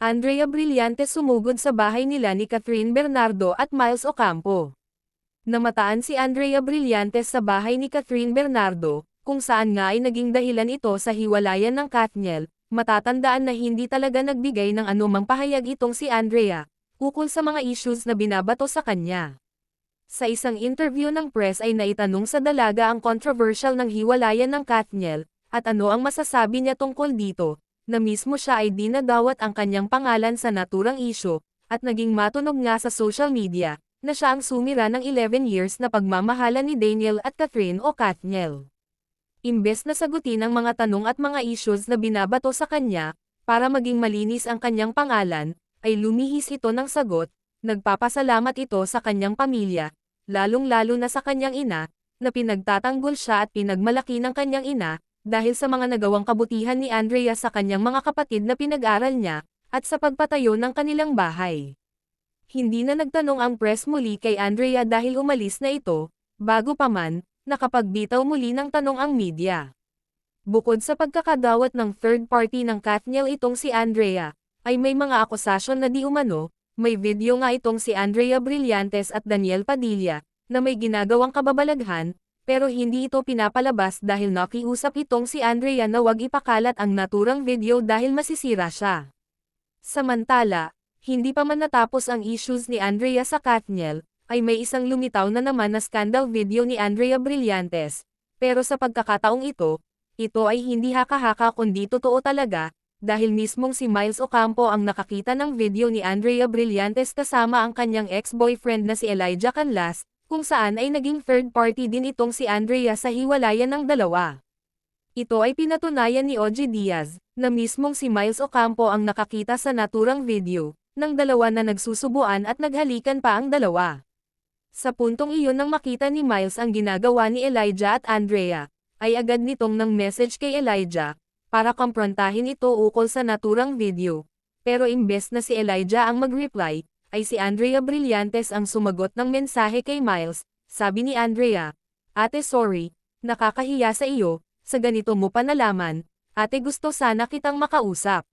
Andrea Brillantes sumugod sa bahay nila ni Catherine Bernardo at Miles Ocampo. Namataan si Andrea Brillantes sa bahay ni Catherine Bernardo, kung saan nga ay naging dahilan ito sa hiwalayan ng Katniel. Matatandaan na hindi talaga nagbigay ng anumang pahayag itong si Andrea, ukol sa mga issues na binabato sa kanya. Sa isang interview ng press ay naitanong sa dalaga ang controversial ng hiwalayan ng Katniel, at ano ang masasabi niya tungkol dito, na mismo siya ay dinadawat ang kanyang pangalan sa naturang isyu, at naging matunog nga sa social media, na siya ang sumira ng 11 years na pagmamahalan ni Daniel at Catherine o Katniel. Imbes na sagutin ang mga tanong at mga issues na binabato sa kanya, para maging malinis ang kanyang pangalan, ay lumihis ito ng sagot, nagpapasalamat ito sa kanyang pamilya, lalong-lalo na sa kanyang ina, na pinagtatanggol siya at pinagmalaki ng kanyang ina, dahil sa mga nagawang kabutihan ni Andrea sa kanyang mga kapatid na pinag-aral niya, at sa pagpatayo ng kanilang bahay. Hindi na nagtanong ang press muli kay Andrea dahil umalis na ito, bago pa man, nakapagbitaw muli ng tanong ang media. Bukod sa pagkakadawat ng third party ng Katniel itong si Andrea, ay may mga akusasyon na di umano, may video nga itong si Andrea Brillantes at Daniel Padilla, na may ginagawang kababalaghan, pero hindi ito pinapalabas dahil nakiusap itong si Andrea na wag ipakalat ang naturang video dahil masisira siya. Samantala, hindi pa man natapos ang issues ni Andrea sa Katniel, ay may isang lumitaw na naman na scandal video ni Andrea Brillantes, pero sa pagkakataong ito ay hindi haka-haka kundi totoo talaga, dahil mismong si Miles Ocampo ang nakakita ng video ni Andrea Brillantes kasama ang kanyang ex-boyfriend na si Elijah Canlas, kung saan ay naging third party din itong si Andrea sa hiwalayan ng dalawa. Ito ay pinatunayan ni OG Diaz, na mismong si Miles Ocampo ang nakakita sa naturang video, ng dalawa na nagsusubuan at naghalikan pa ang dalawa. Sa puntong iyon nang makita ni Miles ang ginagawa ni Elijah at Andrea, ay agad nitong nang message kay Elijah, para kumprontahin ito ukol sa naturang video. Pero imbes na si Elijah ang mag-reply, ay si Andrea Brillantes ang sumagot ng mensahe kay Miles. Sabi ni Andrea, "Ate sorry, nakakahiya sa iyo, sa ganito mo pa nalaman, ate gusto sana kitang makausap."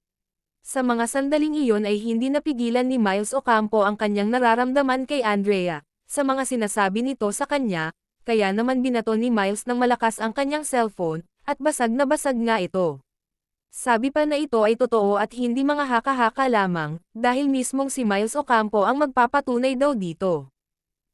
Sa mga sandaling iyon ay hindi napigilan ni Miles Ocampo ang kanyang nararamdaman kay Andrea, sa mga sinasabi nito sa kanya, kaya naman binato ni Miles ng malakas ang kanyang cellphone, at basag na basag nga ito. Sabi pa na ito ay totoo at hindi mga haka-haka lamang, dahil mismong si Miles Ocampo ang magpapatunay daw dito.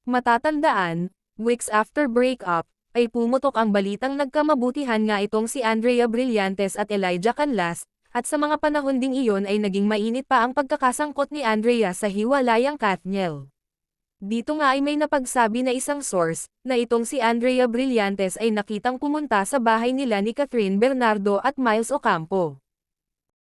Matatandaan, weeks after breakup, ay pumutok ang balitang nagkamabutihan nga itong si Andrea Brillantes at Elijah Canlas, at sa mga panahon ding iyon ay naging mainit pa ang pagkakasangkot ni Andrea sa hiwalayang Katniel. Dito nga ay may napagsabi na isang source, na itong si Andrea Brillantes ay nakitang pumunta sa bahay nila ni Catherine Bernardo at Miles Ocampo.